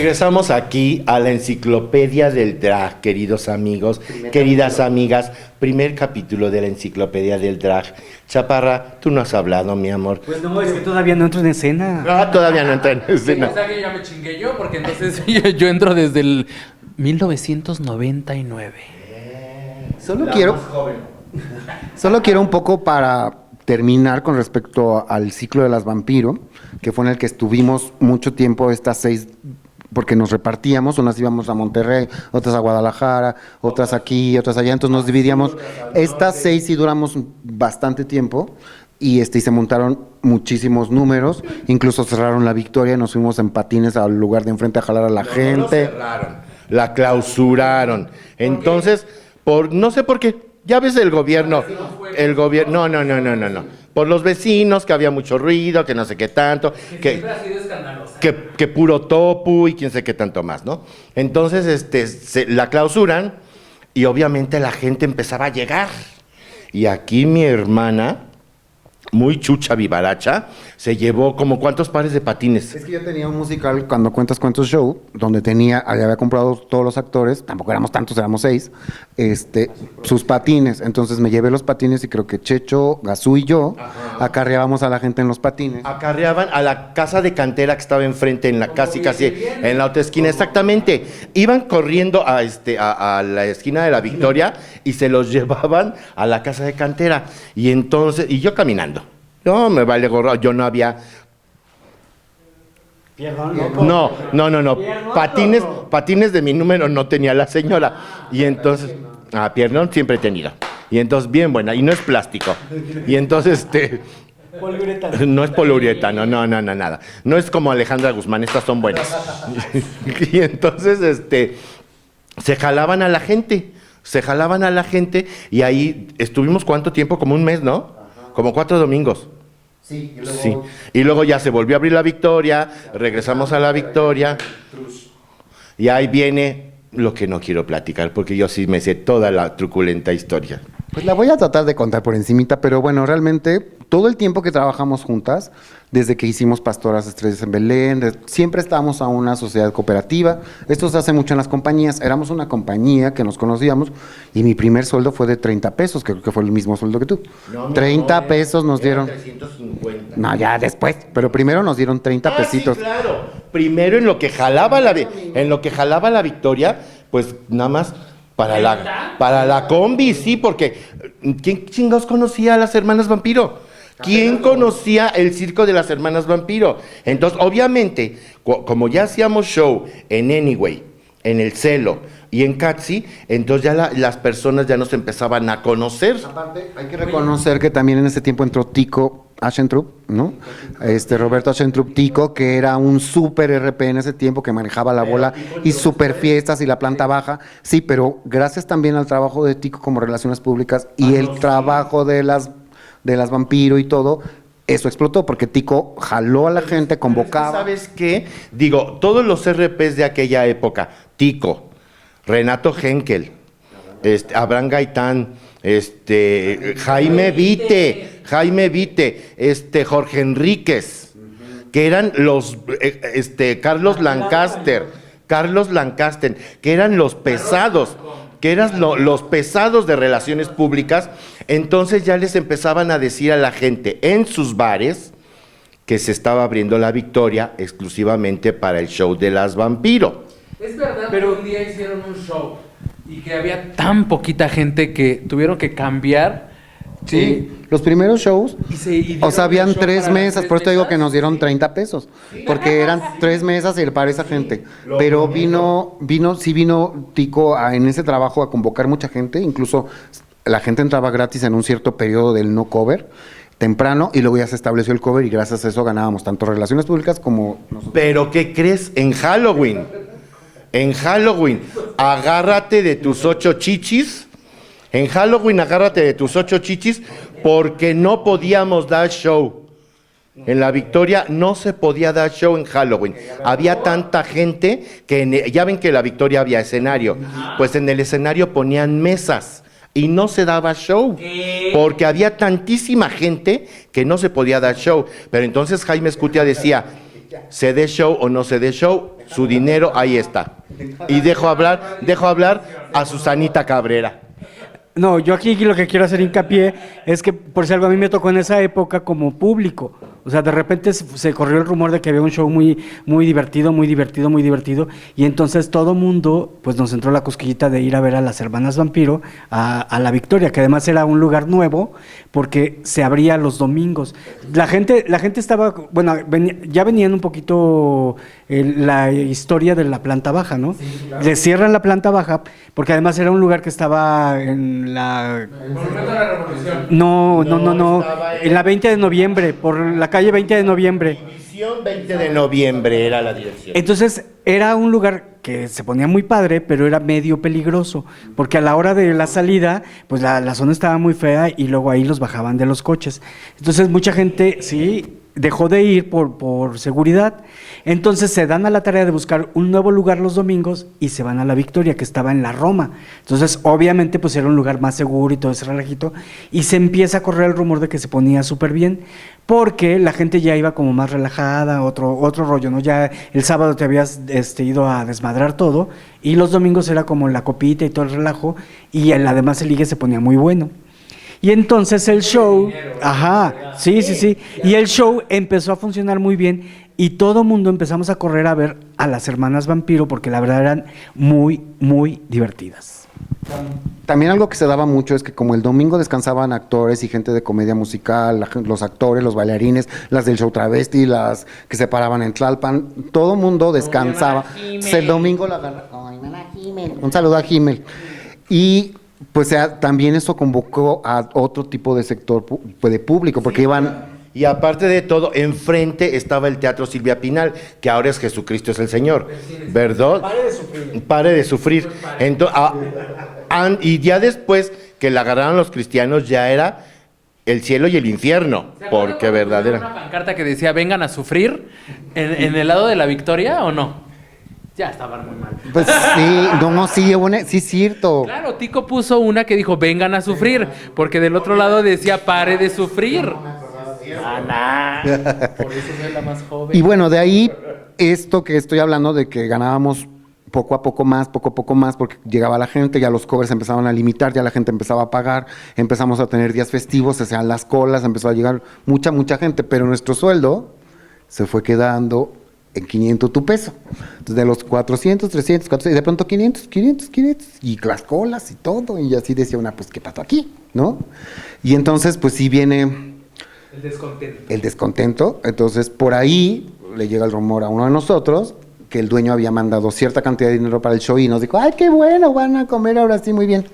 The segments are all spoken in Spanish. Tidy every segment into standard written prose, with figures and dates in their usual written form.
Regresamos aquí a la enciclopedia del drag, queridos amigos, queridas amigas. Primer capítulo de la enciclopedia del drag. Chaparra, tú no has hablado, mi amor. Pues no, es que todavía no entro en escena. Ah, todavía no entra en Sí, escena. o sea que ya me chingué yo, porque entonces yo entro desde el 1999. Solo quiero un poco para terminar con respecto al ciclo de las vampiro, que fue en el que estuvimos mucho tiempo estas 6, porque nos repartíamos, unas íbamos a Monterrey, otras a Guadalajara, otras aquí, otras allá, entonces nos dividíamos. Estas 6 sí duramos bastante tiempo y se montaron muchísimos números, incluso cerraron la Victoria, nos fuimos en patines al lugar de enfrente a jalar a la gente. No cerraron, la clausuraron. Entonces, no sé por qué. Ya ves el gobierno, no. Por los vecinos, que había mucho ruido, que no sé qué tanto, que puro topu y quién sé qué tanto más, ¿no? Entonces, la clausuran y obviamente la gente empezaba a llegar. Y aquí mi hermana, muy chucha vivaracha, se llevó como ¿cuántos pares de patines? Es que yo tenía un musical, Cuando Cuentas Cuentos Show, donde había comprado todos los actores, tampoco éramos tantos, éramos 6, sus patines. Entonces me llevé los patines y creo que Checho, Gazú y yo acarreábamos a la gente en los patines. Acarreaban a la casa de cantera que estaba enfrente, casi en la otra esquina, exactamente. Iban corriendo a la esquina de la Victoria y se los llevaban a la casa de cantera. Y entonces, y yo caminando. No, me vale gorro, yo no había... No. Patines de mi número no tenía la señora. Y entonces, pierdón, siempre he tenido. Y entonces, bien buena, y no es plástico. Y entonces, Poliuretano. no es poliuretano, no, nada. No es como Alejandra Guzmán, estas son buenas. Y entonces, se jalaban a la gente. Y ahí estuvimos ¿cuánto tiempo? Como un mes, ¿no? Como 4 domingos. Sí, Y luego ya se volvió a abrir la Victoria, regresamos a la Victoria. Y ahí viene lo que no quiero platicar, porque yo sí me sé toda la truculenta historia. Pues la voy a tratar de contar por encimita, pero bueno, realmente todo el tiempo que trabajamos juntas, desde que hicimos Pastoras Estrellas en Belén, siempre estábamos a una sociedad cooperativa. Esto se hace mucho en las compañías. Éramos una compañía que nos conocíamos y mi primer sueldo fue de 30 pesos, creo que fue el mismo sueldo que tú. No, 30 pesos nos dieron. 350. No, ya después, pero primero nos dieron 30 pesitos. Sí, claro. Primero en lo que jalaba la Victoria, pues nada más para la combi, sí, porque ¿quién chingados conocía a las hermanas Vampiro? ¿Quién conocía el circo de las hermanas Vampiro? Entonces, obviamente, como ya hacíamos show en Anyway, en El Celo y en Catsi, entonces ya las personas ya nos empezaban a conocer. Aparte, hay que reconocer que también en ese tiempo entró Tico Aschentrup, ¿no? Roberto Aschentrup Tico, que era un súper RP en ese tiempo, que manejaba la bola y súper fiestas y la planta baja. Sí, pero gracias también al trabajo de Tico como relaciones públicas y el trabajo de las Vampiro y todo, eso explotó, porque Tico jaló a la gente, convocaba. ¿Sabes qué? Digo, todos los RPs de aquella época, Tico, Renato Henkel, Abraham Gaitán, Jaime Vite, Jorge Enríquez, que eran los, Carlos Lancaster, que eran los pesados, los pesados de relaciones públicas. Entonces ya les empezaban a decir a la gente en sus bares que se estaba abriendo la Victoria exclusivamente para el show de las Vampiro. Es verdad, pero un día hicieron un show y que había tan poquita gente que tuvieron que cambiar. Sí, los primeros shows, habían 3 mesas, por eso te digo que nos dieron 30 pesos, porque eran 3 mesas y para esa gente. Pero vino Tico en ese trabajo a convocar mucha gente, incluso la gente entraba gratis en un cierto periodo del no cover, temprano, y luego ya se estableció el cover y gracias a eso ganábamos tanto relaciones públicas como nosotros. Pero ¿qué crees? En Halloween, agárrate de tus 8 chichis. En Halloween agárrate de tus 8 chichis porque no podíamos dar show. En la Victoria no se podía dar show en Halloween. Había tanta gente que ya ven que en la Victoria había escenario. Pues en el escenario ponían mesas y no se daba show. Porque había tantísima gente que no se podía dar show. Pero entonces Jaime Escutia decía, se dé show o no se dé show, su dinero ahí está. Y dejo hablar a Susanita Cabrera. No, yo aquí lo que quiero hacer hincapié es que, por si algo, a mí me tocó en esa época como público. O sea, de repente se corrió el rumor de que había un show muy, muy divertido, muy divertido, muy divertido. Y entonces todo mundo, pues nos entró la cosquillita de ir a ver a las hermanas Vampiro a La Victoria, que además era un lugar nuevo porque se abría los domingos. La gente estaba, bueno, ya venían un poquito la historia de la planta baja, ¿no? Sí, claro. Le cierran la planta baja porque además era un lugar que estaba en la... El Monumento a la Revolución. No. En la 20 de noviembre, por la calle 20 de noviembre. División 20 de noviembre era la dirección. Entonces, era un lugar que se ponía muy padre, pero era medio peligroso, porque a la hora de la salida, pues la zona estaba muy fea y luego ahí los bajaban de los coches. Entonces, mucha gente, sí, dejó de ir por seguridad. Entonces se dan a la tarea de buscar un nuevo lugar los domingos y se van a La Victoria, que estaba en la Roma. Entonces, obviamente, pues era un lugar más seguro y todo ese relajito. Y se empieza a correr el rumor de que se ponía súper bien, porque la gente ya iba como más relajada, otro rollo, ¿no? Ya el sábado te habías ido a desmadrar todo, y los domingos era como la copita y todo el relajo, y además el ligue se ponía muy bueno. Y entonces el show, sí, y el show empezó a funcionar muy bien y todo mundo empezamos a correr a ver a las hermanas Vampiro porque la verdad eran muy, muy divertidas. También algo que se daba mucho es que como el domingo descansaban actores y gente de comedia musical, los actores, los bailarines, las del show travesti, las que se paraban en Tlalpan, todo mundo descansaba. Entonces, el domingo la agarraba, un saludo a Jimmel. Y pues también eso convocó a otro tipo de sector de público, porque iban... Y aparte de todo, enfrente estaba el Teatro Silvia Pinal, que ahora es Jesucristo es el Señor, ¿verdad? Pare de sufrir. Entonces, y ya después que la agarraron los cristianos, ya era el cielo y el infierno, porque verdadera. ¿Una pancarta que decía vengan a sufrir en el lado de La Victoria o no? Ya estaban muy mal. Pues sí, sí es cierto. Claro, Tico puso una que dijo vengan a sufrir, porque del otro lado decía pare de sufrir. Por eso soy la más joven. Y bueno, de ahí esto que estoy hablando de que ganábamos poco a poco más, porque llegaba la gente, ya los covers empezaban a limitar, ya la gente empezaba a pagar, empezamos a tener días festivos, se hacían las colas, empezó a llegar mucha gente, pero nuestro sueldo se fue quedando en 500 tu peso. Entonces de los 400, 300, 400, y de pronto 500, y las colas y todo, y así decía una, pues, ¿qué pasó aquí? ¿No? Y entonces, pues sí viene... El descontento. Entonces, por ahí le llega el rumor a uno de nosotros que el dueño había mandado cierta cantidad de dinero para el show y nos dijo, ¡ay, qué bueno! Van a comer ahora sí muy bien.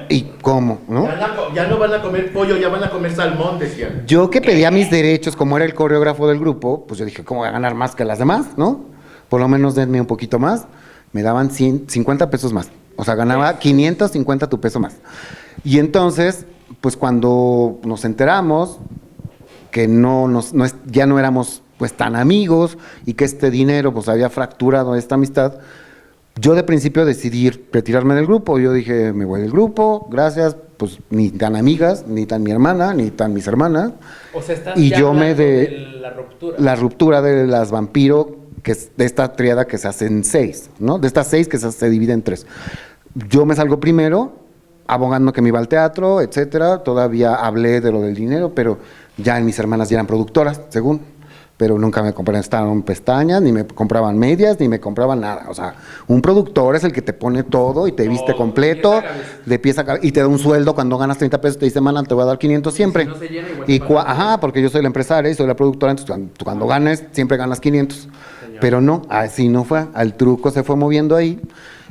¿Y cómo? ¿No? Ya no van a comer pollo, ya van a comer salmón, decían. Yo que pedía mis derechos, como era el coreógrafo del grupo, pues yo dije, ¿cómo voy a ganar más que las demás? ¿No? Por lo menos denme un poquito más. Me daban 50 pesos más. O sea, ganaba 550 tu peso más. Y entonces... pues cuando nos enteramos que ya no éramos pues tan amigos y que este dinero pues había fracturado esta amistad, yo de principio decidí retirarme del grupo. Yo dije, me voy del grupo, gracias, pues ni tan amigas, ni tan mi hermana, ni tan mis hermanas. O sea, estás y ya yo me de la ruptura. La ruptura de las Vampiro, que es de esta triada que se hace en 6, ¿no? De estas 6 que se divide en 3. Yo me salgo primero, abogando que me iba al teatro, etcétera. Todavía hablé de lo del dinero, pero ya mis hermanas ya eran productoras, según. Pero nunca me compraron pestañas, ni me compraban medias, ni me compraban nada. O sea, un productor es el que te pone todo y te viste completo, de pies a cabeza, y te da un sueldo. Cuando ganas 30 pesos, te dice, man, te voy a dar 500 siempre. Si no se llena, igual porque yo soy la empresaria y soy la productora, entonces cuando ganes, siempre ganas 500. Señor. Pero no, así no fue. Al truco se fue moviendo ahí,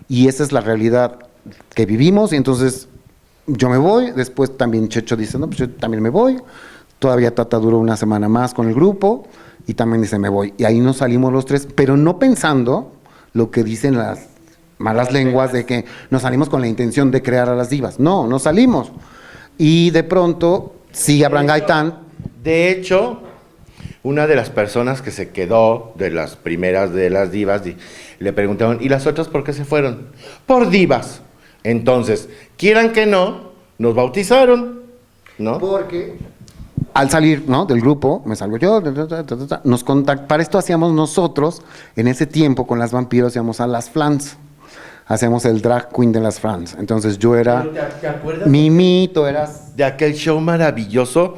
y esa es la realidad que vivimos. Y entonces yo me voy, después también Checho dice, no, pues yo también me voy. Todavía Tata duró una semana más con el grupo, y también dice, me voy. Y ahí nos salimos los tres, pero no pensando lo que dicen las malas lenguas de que nos salimos con la intención de crear a las divas. No, nos salimos. Y de pronto, sigue Abraham Gaitán. De hecho, una de las personas que se quedó, de las primeras de las divas, le preguntaron, ¿y las otras por qué se fueron? Por divas. Entonces, quieran que no, nos bautizaron, ¿no? Porque al salir, ¿no? Del grupo, me salgo yo, para esto hacíamos nosotros, en ese tiempo con las vampiros, hacíamos a las flans. Hacíamos el drag queen de las flans. Entonces yo era ¿Te acuerdas Mimi, tú eras... de aquel show maravilloso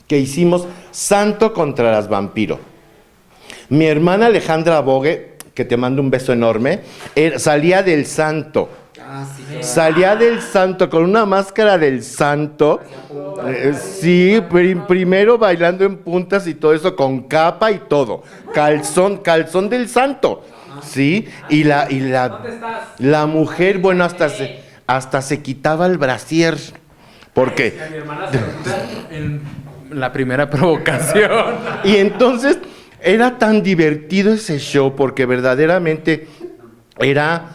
que hicimos, Santo contra las Vampiro? Mi hermana Alejandra Bogue, que te mando un beso enorme, salía del Santo. Salía del Santo con una máscara del Santo. Sí, primero bailando en puntas y todo eso, con capa y todo. Calzón del Santo. Sí, y la mujer, bueno, hasta se quitaba el brasier. ¿Por qué? Mi hermana se lo quita en la primera provocación. Y entonces era tan divertido ese show porque verdaderamente era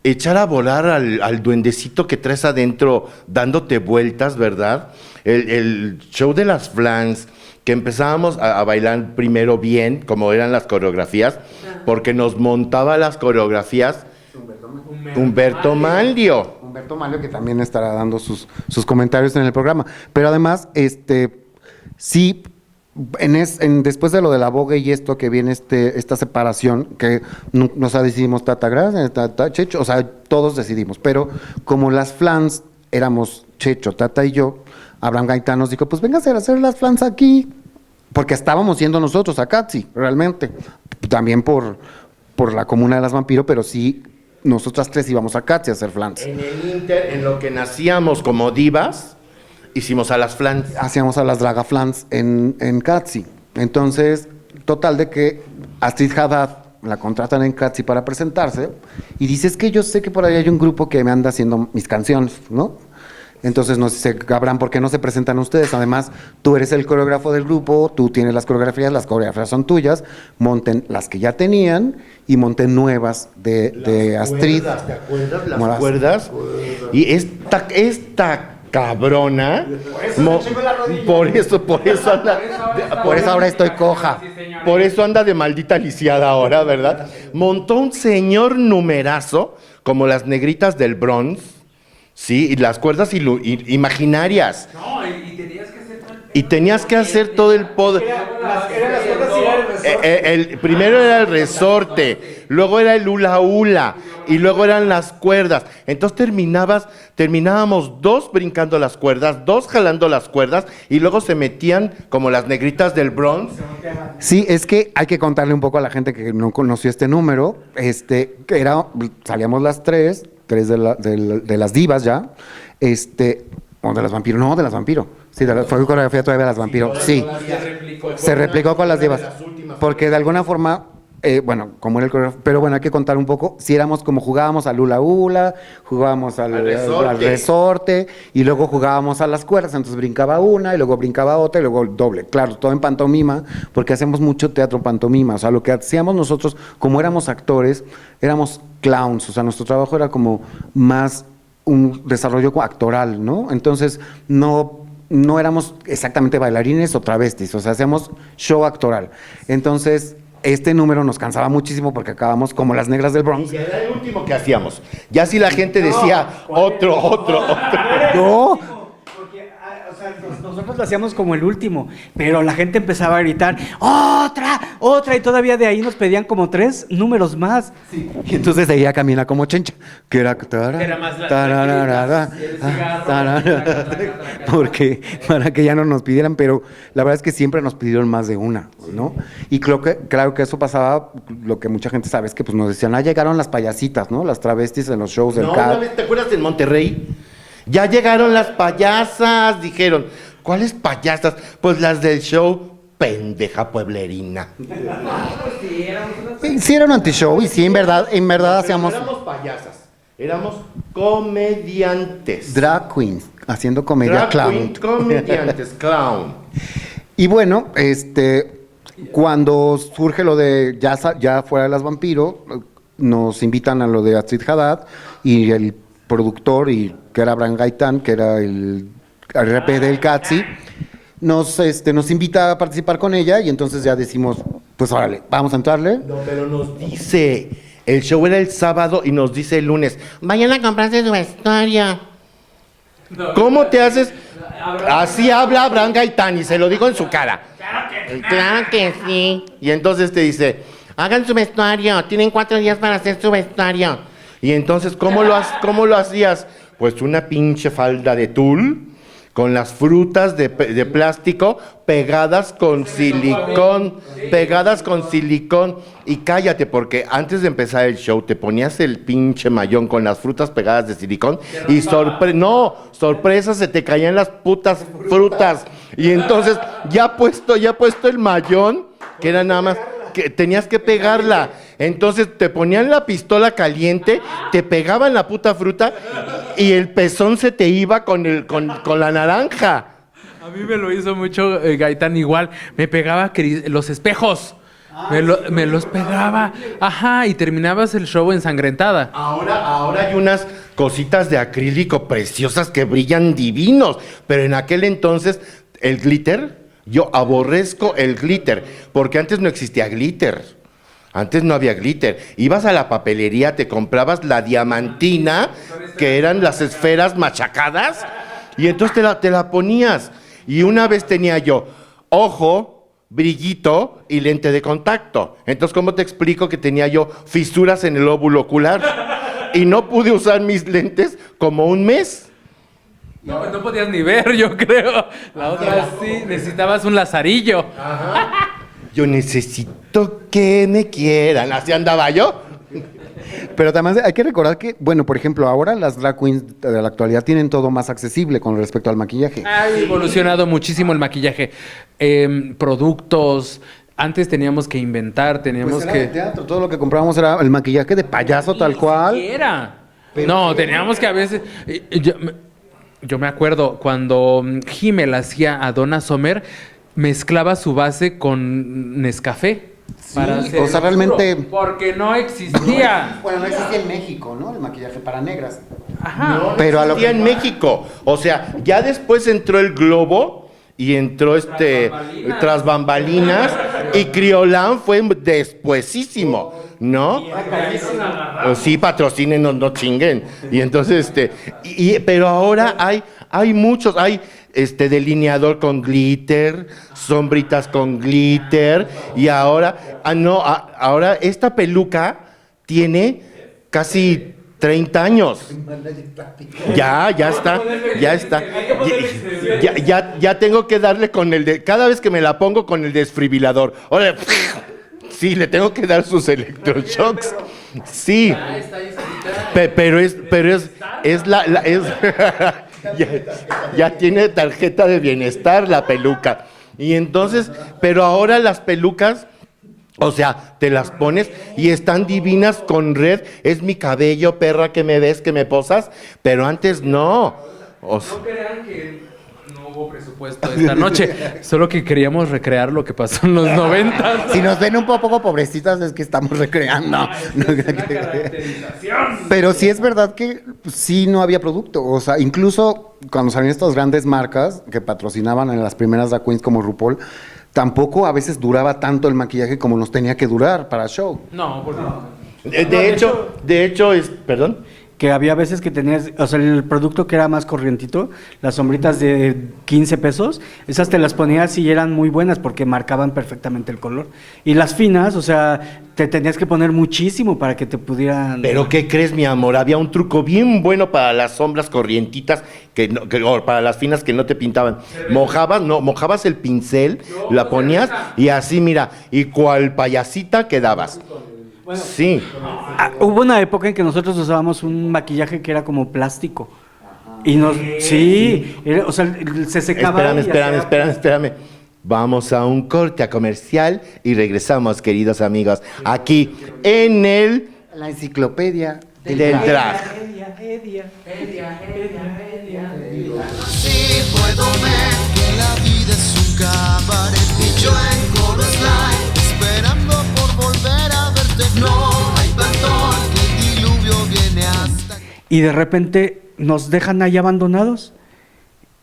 echar a volar al duendecito que traes adentro dándote vueltas, ¿verdad? El show de las flans, que empezábamos a bailar primero bien, como eran las coreografías, porque nos montaba las coreografías Humberto Manlio. Humberto Malio, que también estará dando sus comentarios en el programa. Pero además, sí, después de lo de la Vogue y esto que viene esta separación, que nos decidimos Tata Gracia, Tata Checho, o sea, todos decidimos. Pero como las flans éramos Checho, Tata y yo, Abraham Gaitán nos dijo, pues venga a hacer las flans aquí, porque estábamos yendo nosotros a Katsi, realmente. También por la comuna de las vampiros, pero sí, nosotras tres íbamos a Katsi a hacer flans. En el Inter, en lo que nacíamos como divas, hicimos a las flans. Hacíamos a las draga flans en Katsi. Entonces, total de que Astrid Haddad la contratan en Katsi para presentarse y dice, es que yo sé que por ahí hay un grupo que me anda haciendo mis canciones, ¿no? Entonces nos dice, Abraham, ¿por qué no se presentan ustedes? Además, tú eres el coreógrafo del grupo, tú tienes las coreografías son tuyas, monten las que ya tenían y monten nuevas de Astrid. ¿Te acuerdas? Las cuerdas. Y esta cabrona, por eso anda, por eso ahora estoy coja. Por eso anda de maldita lisiada ahora, ¿verdad? Montó un señor numerazo, como las negritas del Bronx. Sí, y las cuerdas imaginarias. No, y tenías que hacer todo y tenías que hacer todo el poder. Primero era el resorte, luego era el hula hula y luego eran las cuerdas. Entonces terminábamos dos brincando las cuerdas, dos jalando las cuerdas y luego se metían como las negritas del Bronx. Sí, es que hay que contarle un poco a la gente que no conoció este número, salíamos las tres de las divas ya, o de las vampiros, no, de las vampiros. Sí, fue coreografía todavía de las vampiros. Sí, se replicó con las divas. Porque de alguna forma, como era el coreógrafo, pero bueno, hay que contar un poco. Si éramos como jugábamos al hula hula, jugábamos al resorte, y luego jugábamos a las cuerdas. Entonces brincaba una, y luego brincaba otra, y luego el doble. Claro, todo en pantomima, porque hacemos mucho teatro pantomima. O sea, lo que hacíamos nosotros, como éramos actores, éramos clowns. O sea, nuestro trabajo era como más un desarrollo actoral, ¿no? Entonces, no éramos exactamente bailarines o travestis, o sea, hacíamos show actoral. Entonces, este número nos cansaba muchísimo porque acabamos como las negras del Bronx. Y era el último que hacíamos. Ya si la gente decía otro. No. Porque, o sea, nosotros lo hacíamos como el último, pero la gente empezaba a gritar, ¡otra! Y todavía de ahí nos pedían como 3 números más. Sí. Y entonces ella camina como Chencha, que era más porque para que ya no nos pidieran, pero la verdad es que siempre nos pidieron más de una, ¿no? Y claro que eso pasaba, lo que mucha gente sabe es que pues nos decían, llegaron las payasitas, ¿no? Las travestis en los shows del CAT. Una vez, ¿te acuerdas en Monterrey? Ya llegaron las payasas, dijeron. ¿Cuáles payasas? Pues las del show pendeja pueblerina. Sí, era un anti-show y sí, en verdad hacíamos... No éramos payasas, éramos comediantes. Drag queens, haciendo comedia Drag clown. queen, comediantes, clown. Y bueno, cuando surge lo de ya fuera de las vampiros, nos invitan a lo de Astrid Haddad y el productor, que era Abraham Gaitán, que era el RP del Katsi, nos invita a participar con ella y entonces ya decimos, pues órale, vamos a entrarle. No, pero nos dice, el show era el sábado y nos dice el lunes, vayan a comprarse su vestuario. ¿Cómo te haces? Así habla Abraham Gaitán y se lo digo en su cara. Claro que sí. Y entonces te dice, hagan su vestuario, tienen 4 días para hacer su vestuario. Y entonces, ¿cómo lo hacías? Pues una pinche falda de tul con las frutas de plástico pegadas con silicón, y cállate, porque antes de empezar el show te ponías el pinche mayón con las frutas pegadas de silicón y sorpresa, se te caían las putas frutas, y entonces ya puesto el mayón, que era nada más, que tenías que pegarla. Entonces te ponían la pistola caliente, te pegaban la puta fruta y el pezón se te iba con la naranja. A mí me lo hizo mucho Gaitán igual. Me pegaba los espejos. Me los pegaba. Ajá, y terminabas el show ensangrentada. Ahora hay unas cositas de acrílico preciosas que brillan divinos, pero en aquel entonces el glitter, yo aborrezco el glitter, porque antes no existía glitter. Antes no había glitter. Ibas a la papelería, te comprabas la diamantina, que eran las esferas machacadas, y entonces te la ponías. Y una vez tenía yo ojo, brillito y lente de contacto. Entonces, ¿cómo te explico que tenía yo fisuras en el óvulo ocular? Y no pude usar mis lentes como un mes. No podías ni ver, yo creo. La otra sí, necesitabas un lazarillo. Ajá. Yo necesito que me quieran. Así andaba yo. Pero además hay que recordar que, bueno, por ejemplo, ahora las drag queens de la actualidad tienen todo más accesible con respecto al maquillaje. Ha evolucionado muchísimo el maquillaje. Productos. Antes teníamos que inventar, teníamos Pues era que... de teatro, todo lo que comprábamos era el maquillaje de payaso tal cual. Era. No, teníamos que a veces... Yo me acuerdo cuando Himmel hacía a Donna Summer, mezclaba su base con Nescafé. Sí, o sea, realmente... Porque no existía. Bueno, no existía en México, ¿no? El maquillaje para negras. Ajá. No, pero a lo existía que... en México. O sea, ya después entró el Globo y entró tras bambalinas y Criolán fue despuesísimo, ¿no? Sí, patrocinen, no chinguen. Y entonces, pero ahora hay muchos, hay delineador con glitter, sombritas con glitter, y ahora, ahora esta peluca tiene casi 30 años. Ya está. Ya tengo que darle con cada vez que me la pongo con el desfibrilador. Ahora, sí, le tengo que dar sus electroshocks. Sí. Pero es ya tiene tarjeta de bienestar la peluca. Y entonces, pero ahora las pelucas, o sea, te las pones y están divinas con red. Es mi cabello, perra, que me ves, que me posas. Pero antes no. No crean que no hubo presupuesto esta noche. Solo que queríamos recrear lo que pasó en los 90. Si nos ven un poco pobrecitas es que estamos recreando. Pero sí es verdad que sí no había producto. O sea, incluso cuando salían estas grandes marcas que patrocinaban en las primeras drag queens como RuPaul, tampoco a veces duraba tanto el maquillaje como nos tenía que durar para show. No, porque De hecho perdón. Que había veces que tenías, o sea, el producto que era más corrientito, las sombritas de 15 pesos, esas te las ponías y eran muy buenas porque marcaban perfectamente el color. Y las finas, o sea, te tenías que poner muchísimo para que te pudieran... Pero ¿qué crees, mi amor? Había un truco bien bueno para las sombras corrientitas, o para las finas que no te pintaban. Mojabas el pincel, la ponías y así, mira, y cual payasita quedabas. Bueno, sí. Hubo una época en que nosotros usábamos un maquillaje que era como plástico. Y nos... Sí, o sea, se secaba. Espérame. Vamos a un corte comercial y regresamos, queridos amigos, aquí en La enciclopedia del drag. Sí puedo ver que la vida es un cabaret y yo en Chorus Line esperando por volver a verte. No hay perdón, que el diluvio viene hasta... Y de repente nos dejan ahí abandonados.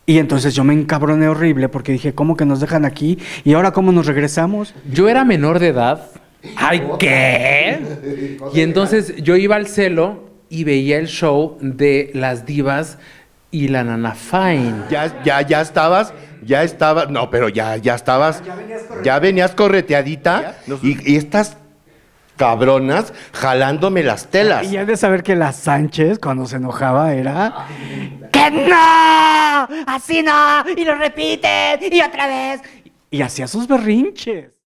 Y entonces yo me encabroné horrible porque dije, ¿cómo que nos dejan aquí? ¿Y ahora cómo nos regresamos? yo era menor de edad. ¡Ay, qué! Y entonces yo iba al Celo y veía el show de las divas y la Nana Fine. Ya estabas, no, pero ya estabas, ya venías correteadita y estas cabronas jalándome las telas. Y has de saber que la Sánchez, cuando se enojaba, era... ¡Que no! ¡Así no! ¡Y lo repiten! ¡Y otra vez! Y hacía sus berrinches.